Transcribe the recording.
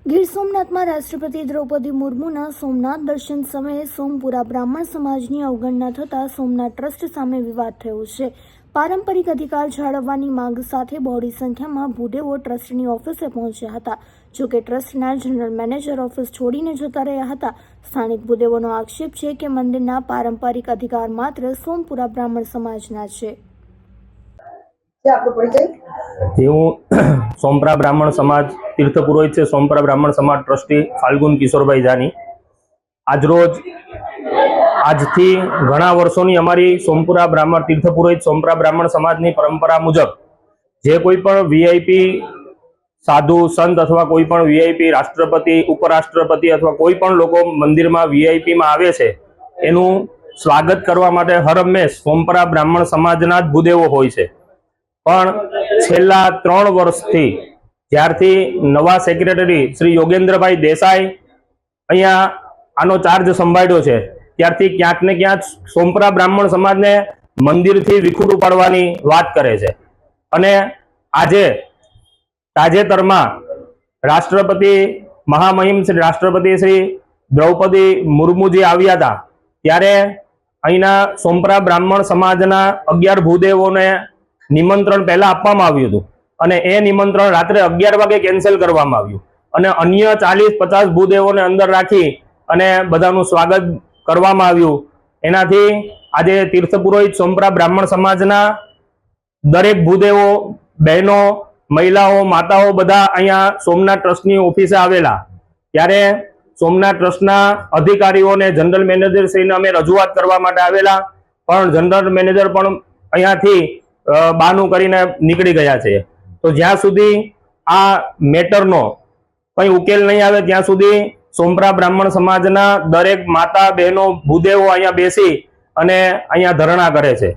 ગીર સોમનાથમાં રાષ્ટ્રપતિ દ્રૌપદી મુર્મુના સોમનાથ દર્શન સમયે સોમપુરા બ્રાહ્મણ સમાજની અવગણના થતાં સોમનાથ ટ્રસ્ટ સામે વિવાદ થયો છે। પારંપરિક અધિકાર જાળવવાની માંગ સાથે બહોળી સંખ્યામાં ભૂદેવો ટ્રસ્ટની ઓફિસે પહોંચ્યા હતા। જોકે ટ્રસ્ટના જનરલ મેનેજર ઓફિસ છોડીને જતા રહ્યા હતા। સ્થાનિક ભૂદેવોનો આક્ષેપ છે કે મંદિરના પારંપરિક અધિકાર માત્ર સોમપુરા બ્રાહ્મણ સમાજના છે। सोमपुरा ब्राह्मण समाज तीर्थ पुरोहित से सोमपुरा ब्राह्मण समाज ट्रस्टी फाल्गुन किशोरभाई जानी आज रोज आज थी घणा वर्षोनी अमारी सोमपुरा ब्राह्मण तीर्थ पुरोहित सोमपुरा ब्राह्मण समाजनी परंपरा मुजब जे कोई पण वीआईपी साधु संत अथवा कोई पण वीआईपी राष्ट्रपति उपराष्ट्रपति अथवा कोई पण लोको मंदिर में वीआईपी में आवे छे एनु स्वागत करवा माटे हर हमेश सोमपुरा ब्राह्मण समाजना ज भूदेवो होय छे। पण छेल्ला 3 वर्षथी ज्यारथी नवा सेक्रेटरी श्री योगेन्द्रभाई देसाई अहींया आनो चार्ज संभाळ्यो छे त्यारथी क्यांक ने क्यांक सोमपुरा ब्राह्मण समाजने मंदिरथी विखूटुं पाडवानी वात करे छे। अने आजे ताजेतरमां राष्ट्रपति महामहिम श्री राष्ट्रपति श्री द्रौपदी मुर्मुजी आव्या हता त्यारे अहींना सोमपुरा ब्राह्मण समाजना 11 भूदेवोने निमंत्रण पहला आपवामां आव्युं हतुं अने ए निमंत्रण रात्रे 11 वागे केन्सल करवामां आव्युं अने अन्य 40-50 भूदेवोने अंदर राखी अने बधानुं स्वागत करवामां आव्युं। एनाथी आजे तीर्थ पुरोहित सोमपुरा ब्राह्मण समाजना दरेक भूदेवो बहनों महिलाओ माताओ बधा अहींया सोमनाथ ट्रस्टनी ऑफिसे आवेला त्यारे सोमनाथ ट्रस्टना अधिकारीओने जनरल मेनेजरश्रीने अमे रजूआत करवा माटे आवेला पण जनरल मेनेजर पण अहींयाथी बानु करीने निकળી ગયા છે। तो ज्यां सुधी आ मेटरनो कई उकेल नहीं आवे त्यां सुधी सोमपुरा ब्राह्मण समाजना दरेक माता बहनों भूदेवो अहींया बेसी अने अहींया धरણા करे छे।